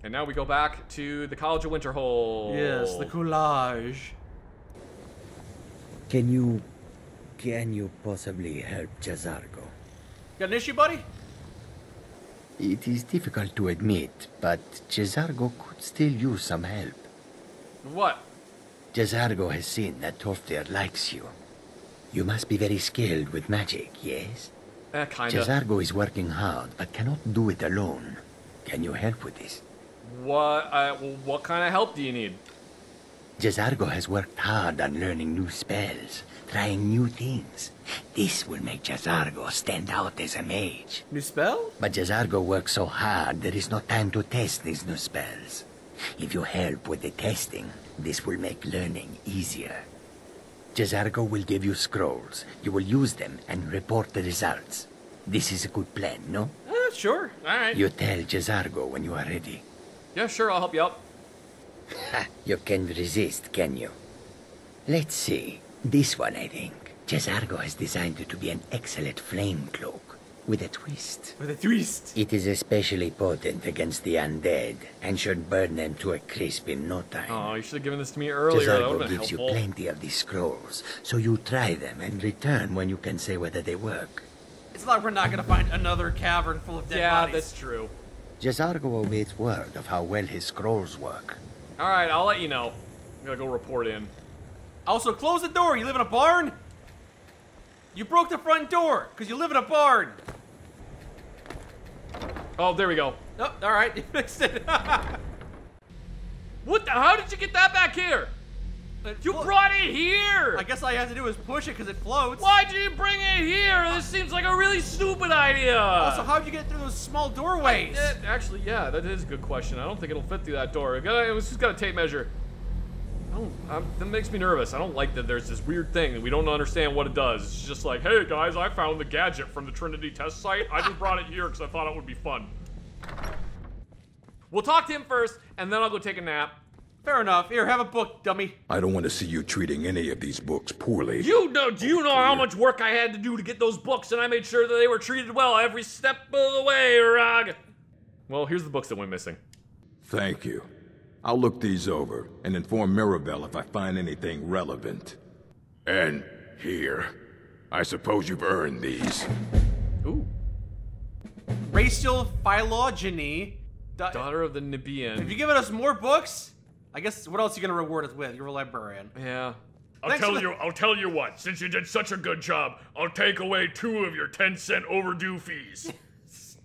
And now we go back to the College of Winterhold. Yes, the collage. Can you possibly help Jazargo? Got an issue, buddy? It is difficult to admit, but Jazargo could still use some help. What? Jazargo has seen that Toftir likes you. You must be very skilled with magic, yes? Kinda. Jazargo is working hard, but cannot do it alone. Can you help with this? What kind of help do you need? Jazargo has worked hard on learning new spells, trying new things. This will make Jazargo stand out as a mage. New spell? But Jazargo works so hard, there is no time to test these new spells. If you help with the testing, this will make learning easier. Jazargo will give you scrolls. You will use them and report the results. This is a good plan, no? Sure. Alright. You tell Jazargo when you are ready. Yeah, sure, I'll help you out. Ha! You can resist, can you? Let's see. This one, I think. Jazargo has designed it to be an excellent flame cloak, with a twist. With a twist. It is especially potent against the undead, and should burn them to a crisp in no time. Oh, you should have given this to me earlier. That would Jazargo have been gives you helpful. plenty of these scrolls, so you try them and return when you can say whether they work. It's like we're not gonna find another cavern full of dead bodies. That's true. Jazargo awaits word of how well his scrolls work. Alright, I'll let you know. I'm gonna go report in. Also, close the door. You live in a barn? You broke the front door because you live in a barn. Oh, there we go. Oh, all right, you fixed it. What the? How did you get that back here? You brought it here! I guess all I have to do is push it because it floats. Why'd you bring it here? This seems like a really stupid idea. Also, how'd you get through those small doorways? Actually, yeah, that is a good question. I don't think it'll fit through that door. It's just got a tape measure. That makes me nervous. I don't like that there's this weird thing that we don't understand what it does. It's just like, hey guys, I found the gadget from the Trinity test site. I just brought it here because I thought it would be fun. We'll talk to him first, and then I'll go take a nap. Fair enough. Here, have a book, dummy. I don't want to see you treating any of these books poorly. Do you know how much work I had to do to get those books, and I made sure that they were treated well every step of the way, Rog? Well, here's the books that went missing. Thank you. I'll look these over and inform Mirabelle if I find anything relevant. And here, I suppose you've earned these. Ooh. Racial phylogeny. Daughter of the Nibian. Have you given us more books? I guess, what else are you gonna reward us with? You're a librarian. Yeah. I'll tell you what, since you did such a good job, I'll take away 2 of your 10-cent overdue fees.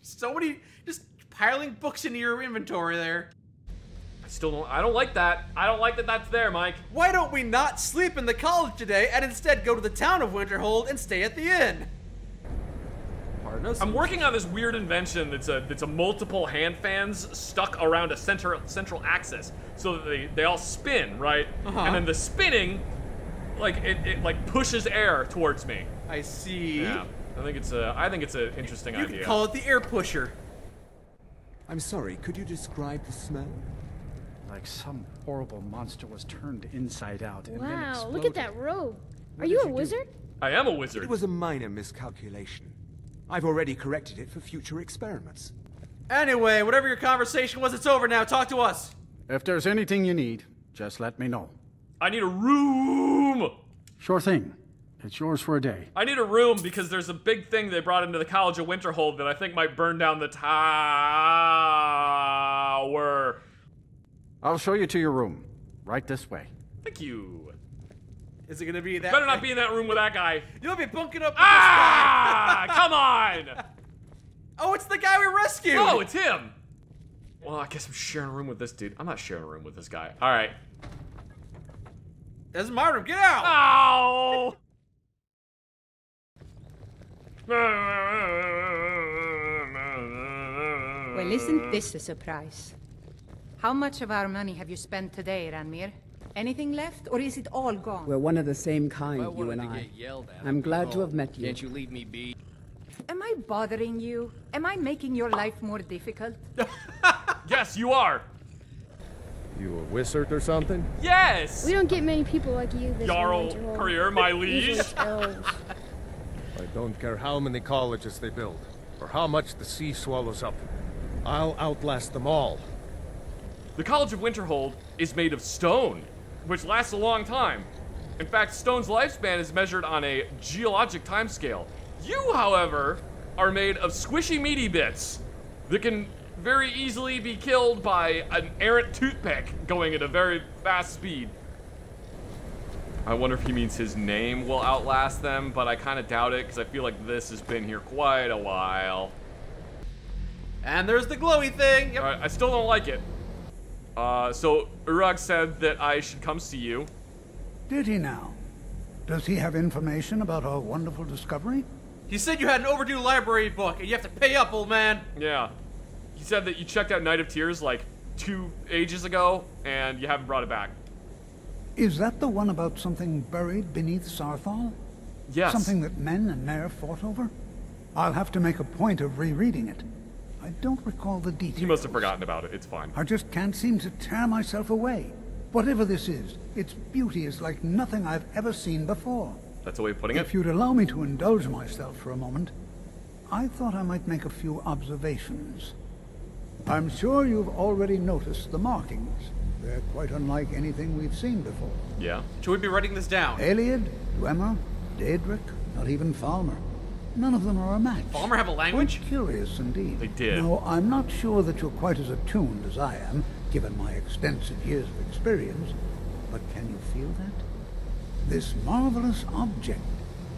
So many, just piling books into your inventory there. I don't like that. I don't like that that's there, Mike. Why don't we not sleep in the college today and instead go to the town of Winterhold and stay at the inn? Pardon us. I'm working on this weird invention that's a multiple hand fans stuck around a central axis, so that they all spin, right? And then the spinning, like it like pushes air towards me. I see. Yeah, I think it's an interesting idea. You can call it the air pusher. I'm sorry, could you describe the smell? Like some horrible monster was turned inside out and then Wow, exploded. look at that robe. Are you a wizard? I am a wizard. It was a minor miscalculation. I've already corrected it for future experiments. Anyway, whatever your conversation was, it's over now. Talk to us. If there's anything you need, just let me know. I need a room. Sure thing. It's yours for a day. I need a room because there's a big thing they brought into the College of Winterhold that I think might burn down the tower. I'll show you to your room. Right this way. Thank you. Is it gonna be that? Better not be in that room with that guy. You'll be bunking up with Ah! this guy. Come on! Oh, it's the guy we rescued. Oh, it's him. Well, I guess I'm sharing a room with this dude. I'm not sharing a room with this guy. All right. This is my room. Get out. Ow! Well, isn't this a surprise? How much of our money have you spent today, Ranmir? Anything left, or is it all gone? We're one of the same kind, you and I. I'm glad to have met you. Can't you leave me be? Am I bothering you? Am I making your life more difficult? Yes, you are. You a wizard or something? Yes! We don't get many people like you this Jarl Winterhold. Courier, my Usually liege. it's elves. I don't care how many colleges they build, or how much the sea swallows up. I'll outlast them all. The College of Winterhold is made of stone, which lasts a long time. In fact, stone's lifespan is measured on a geologic timescale. You, however, are made of squishy, meaty bits that can very easily be killed by an errant toothpick going at a very fast speed. I wonder if he means his name will outlast them, but I kind of doubt it because I feel like this has been here quite a while. And there's the glowy thing. Yep. All right, I still don't like it. So Urag said that I should come see you. Did he now? Does he have information about our wonderful discovery? He said you had an overdue library book and you have to pay up, old man. Yeah. He said that you checked out Night of Tears like 2 ages ago and you haven't brought it back. Is that the one about something buried beneath Sarthal? Yes. Something that men and Mare fought over? I'll have to make a point of rereading it. I don't recall the details. He must have forgotten about it. It's fine. I just can't seem to tear myself away. Whatever this is, its beauty is like nothing I've ever seen before. That's a way of putting it. If you'd allow me to indulge myself for a moment, I thought I might make a few observations. I'm sure you've already noticed the markings. They're quite unlike anything we've seen before. Yeah. Should we be writing this down? Eliad, Dwemer, Daedric, not even Falmer. None of them are a match. Falmer have a language? Quite curious indeed. They did. No, I'm not sure that you're quite as attuned as I am, given my extensive years of experience. But can you feel that? This marvelous object.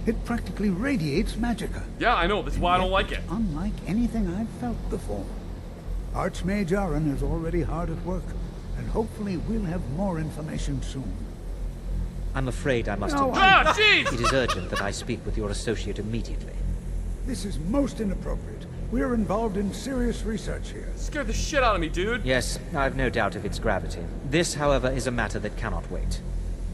It practically radiates magicka. Yeah, I know. That's why I don't like it. Unlike anything I've felt before. Archmage Aaron is already hard at work, and hopefully we'll have more information soon. I'm afraid I must No, jeez! It is urgent that I speak with your associate immediately. This is most inappropriate. We're involved in serious research here. Scared the shit out of me, dude. Yes, I've no doubt of its gravity. This, however, is a matter that cannot wait.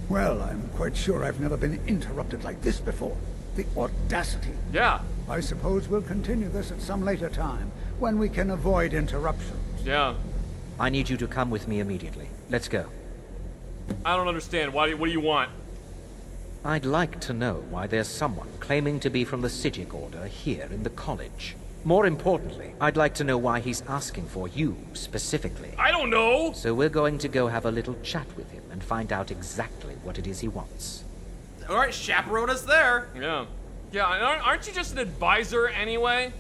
Well, I'm quite sure I've never been interrupted like this before. The audacity. Yeah. I suppose we'll continue this at some later time, when we can avoid interruptions. Yeah. I need you to come with me immediately. Let's go. I don't understand. What do you want? I'd like to know why there's someone claiming to be from the Psijic Order here in the college. More importantly, I'd like to know why he's asking for you, specifically. I don't know! So we're going to go have a little chat with him and find out exactly what it is he wants. Alright, chaperone us there. Yeah. Yeah, aren't you just an advisor anyway?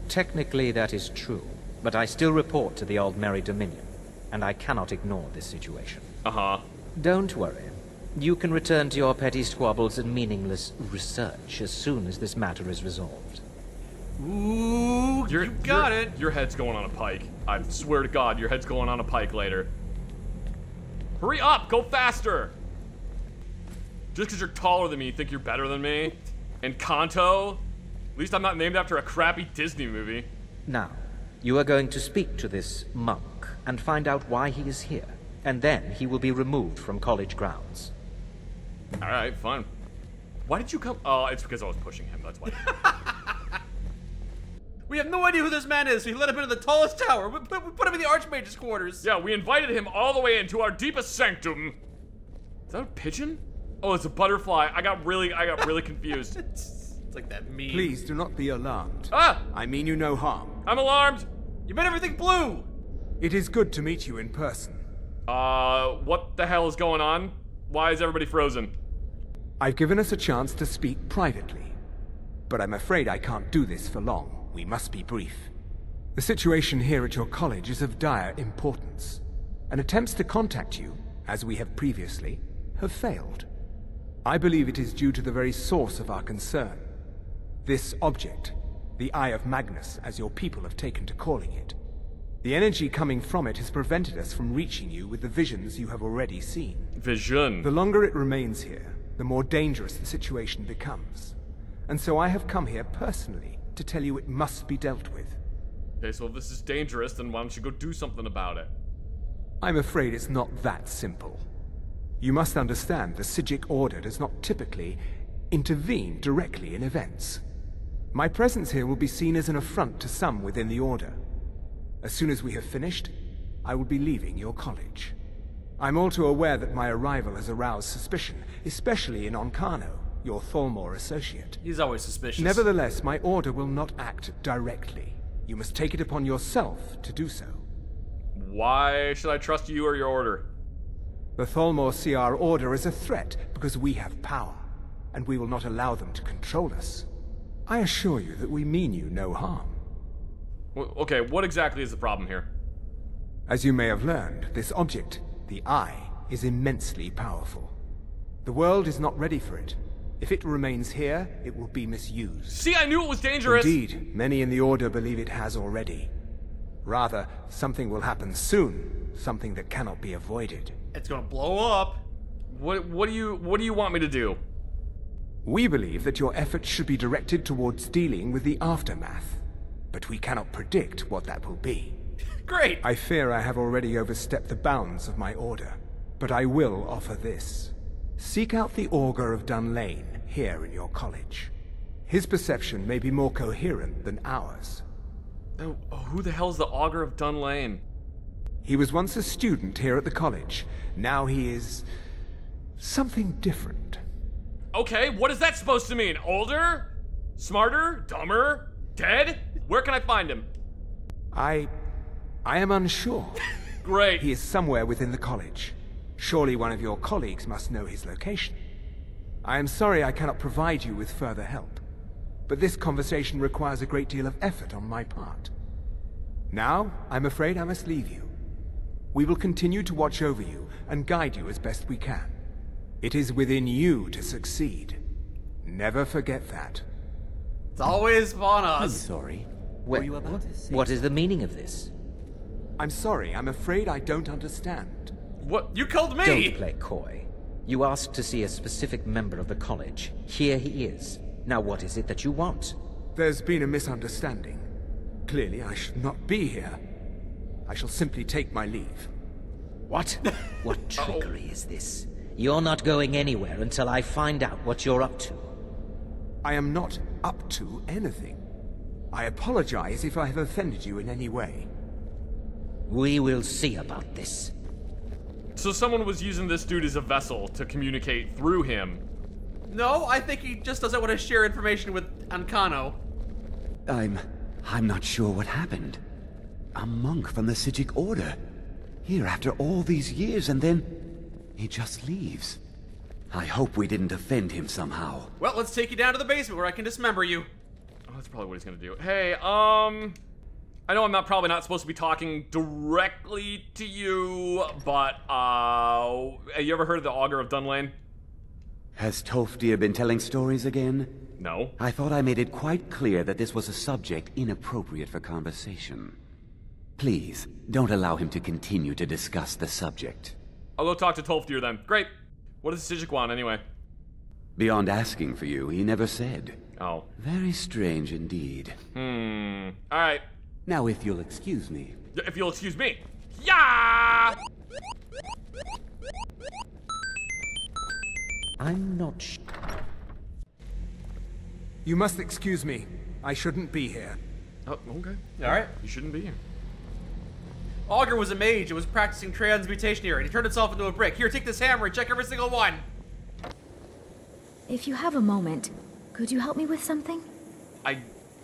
Technically, that is true, but I still report to the Old Merry Dominion, and I cannot ignore this situation. Uh-huh. Don't worry. You can return to your petty squabbles and meaningless research as soon as this matter is resolved. Ooh, you got it. Your head's going on a pike. I swear to God, your head's going on a pike later. Hurry up! Go faster! Just because you're taller than me, you think you're better than me? And Kanto? At least I'm not named after a crappy Disney movie. Now, you are going to speak to this monk and find out why he is here, and then he will be removed from college grounds. Alright, fine. Why did you come? Oh, it's because I was pushing him, that's why. We have no idea who this man is, so he let him into the tallest tower. We put him in the Archmage's quarters. Yeah, we invited him all the way into our deepest sanctum. Is that a pigeon? Oh, it's a butterfly. I got really confused. It's like that meme. Please do not be alarmed. Ah! I mean you no harm. I'm alarmed. You made everything blue. It is good to meet you in person. What the hell is going on? Why is everybody frozen? I've given us a chance to speak privately, but I'm afraid I can't do this for long. We must be brief. The situation here at your college is of dire importance, and attempts to contact you, as we have previously, have failed. I believe it is due to the very source of our concern. This object, the Eye of Magnus, as your people have taken to calling it. The energy coming from it has prevented us from reaching you with the visions you have already seen. Vision. The longer it remains here, the more dangerous the situation becomes. And so I have come here personally to tell you it must be dealt with. Okay, so if this is dangerous, then why don't you go do something about it? I'm afraid it's not that simple. You must understand the Psijic Order does not typically intervene directly in events. My presence here will be seen as an affront to some within the Order. As soon as we have finished, I will be leaving your college. I'm all too aware that my arrival has aroused suspicion, especially in Onkano, your Thalmor associate. He's always suspicious. Nevertheless, my order will not act directly. You must take it upon yourself to do so. Why should I trust you or your order? The Thalmor see our order as a threat because we have power, and we will not allow them to control us. I assure you that we mean you no harm. Well, okay, what exactly is the problem here? As you may have learned, this object, the Eye, is immensely powerful. The world is not ready for it. If it remains here, it will be misused. See, I knew it was dangerous! Indeed, many in the Order believe it has already. Rather, something will happen soon, something that cannot be avoided. It's gonna blow up. What do you want me to do? We believe that your efforts should be directed towards dealing with the aftermath, but we cannot predict what that will be. Great! I fear I have already overstepped the bounds of my order, but I will offer this. Seek out the Augur of Dunlane here in your college. His perception may be more coherent than ours. Oh, who the hell's the Augur of Dunlane? He was once a student here at the college. Now he is something different. Okay, what is that supposed to mean? Older? Smarter? Dumber? Dead? Where can I find him? I am unsure. Great. He is somewhere within the college. Surely one of your colleagues must know his location. I am sorry I cannot provide you with further help, but this conversation requires a great deal of effort on my part. Now, I'm afraid I must leave you. We will continue to watch over you and guide you as best we can. It is within you to succeed. Never forget that. It's always on us. I'm sorry. What is the meaning of this? I'm sorry, I'm afraid I don't understand. What? You called me! Don't play coy. You asked to see a specific member of the college. Here he is. Now what is it that you want? There's been a misunderstanding. Clearly I should not be here. I shall simply take my leave. What? What trickery is this? You're not going anywhere until I find out what you're up to. I am not up to anything. I apologize if I have offended you in any way. We will see about this. So someone was using this dude as a vessel to communicate through him. No, I think he just doesn't want to share information with Ancano. I'm not sure what happened. A monk from the Sijic Order. Here after all these years, and then he just leaves. I hope we didn't offend him somehow. Well, let's take you down to the basement where I can dismember you. Oh, that's probably what he's gonna do. Hey, I know I'm probably not supposed to be talking directly to you, but, have you ever heard of the Augur of Dunlane? Has Tolfdir been telling stories again? No. I thought I made it quite clear that this was a subject inappropriate for conversation. Please, don't allow him to continue to discuss the subject. I'll go talk to Tolfdir then. Great. What does Sijic want, anyway? Beyond asking for you, he never said. Oh. Very strange indeed. Alright. Now if you'll excuse me. If you'll excuse me. Yeah! I'm not sure. You must excuse me. I shouldn't be here. Oh, okay. Alright. You shouldn't be here. Augur was a mage and was practicing transmutation here, and he turned himself into a brick. Here, take this hammer and check every single one. If you have a moment, could you help me with something? I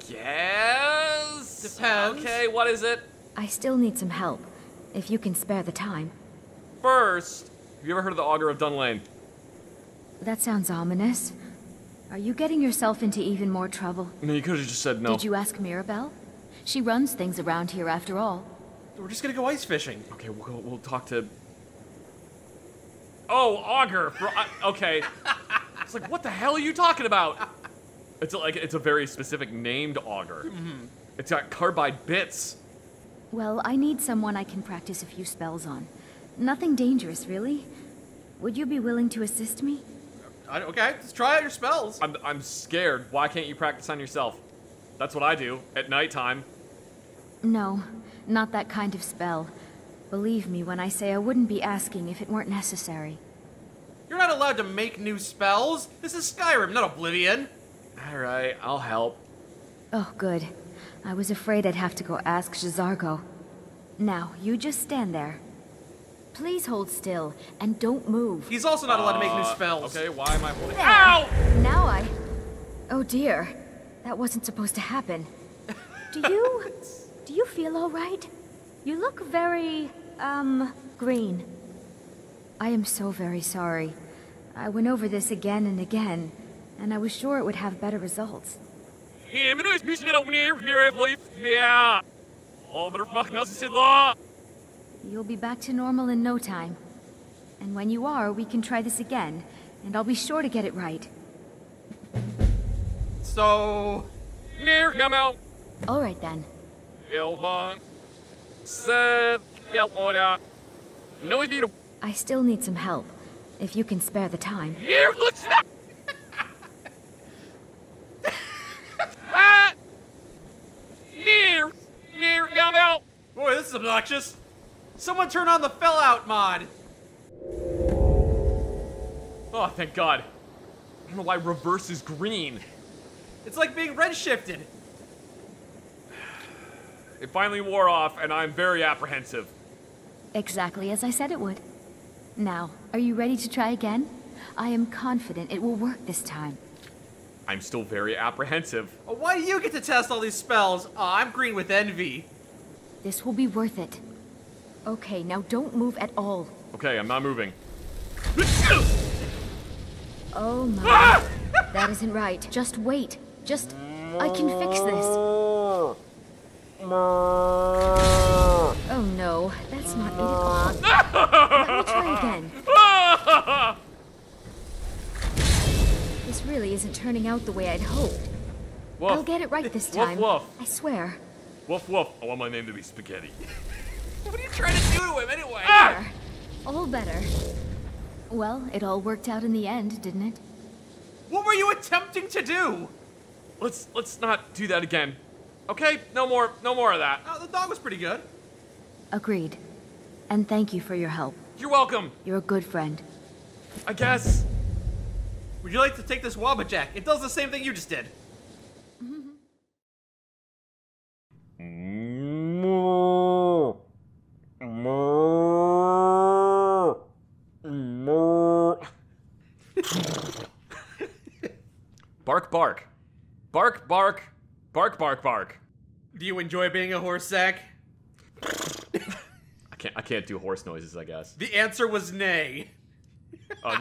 guess? Depends. Okay, what is it? I still need some help, if you can spare the time. First, have you ever heard of the Augur of Dunlane? That sounds ominous. Are you getting yourself into even more trouble? No, you could have just said no. Did you ask Mirabelle? She runs things around here after all. We're just gonna go ice fishing. Okay, we'll talk to... Oh, Augur! Okay. It's like, what the hell are you talking about? It's a very specific named Augur. It's got carbide bits. Well, I need someone I can practice a few spells on. Nothing dangerous, really. Would you be willing to assist me? Okay, let's try out your spells. I'm scared. Why can't you practice on yourself? That's what I do, at nighttime. No, not that kind of spell. Believe me when I say I wouldn't be asking if it weren't necessary. You're not allowed to make new spells. This is Skyrim, not Oblivion. Alright, I'll help. Oh, good. I was afraid I'd have to go ask J'zargo. Now, you just stand there. Please hold still, and don't move. He's also not allowed to make new spells. Okay, why am I holding... There. Ow! Now I... Oh dear. That wasn't supposed to happen. Do you feel all right? You look very, green. I am so very sorry. I went over this again and again, and I was sure it would have better results. Yeah. You'll be back to normal in no time. And when you are, we can try this again, and I'll be sure to get it right. So... Come out. Alright then. I still need some help, if you can spare the time. Boy, this is obnoxious. Someone turn on the fell out mod. Oh, thank God. I don't know why reverse is green. It's like being redshifted. It finally wore off, and I'm very apprehensive. Exactly as I said it would. Now, are you ready to try again? I am confident it will work this time. I'm still very apprehensive. Why do you get to test all these spells? I'm green with envy. This will be worth it. Okay, now don't move at all. Okay, I'm not moving. Oh my. That isn't right. Just wait. I can fix this. Oh no, that's not it at all. Let me try again. This really isn't turning out the way I'd hoped. Woof. I'll get it right this time. Woof, woof. I swear. Woof, woof. I want my name to be Spaghetti. What are you trying to do to him anyway? Better. All better. Well, it all worked out in the end, didn't it? What were you attempting to do? Let's not do that again. Okay? No more of that. Oh, the dog was pretty good. Agreed. And thank you for your help. You're welcome. You're a good friend. I guess. Would you like to take this Wabbajack? It does the same thing you just did. Bark, bark. Bark, bark. Bark, bark, bark. Do you enjoy being a horse, Zach? I can't do horse noises, I guess. The answer was nay. Oh,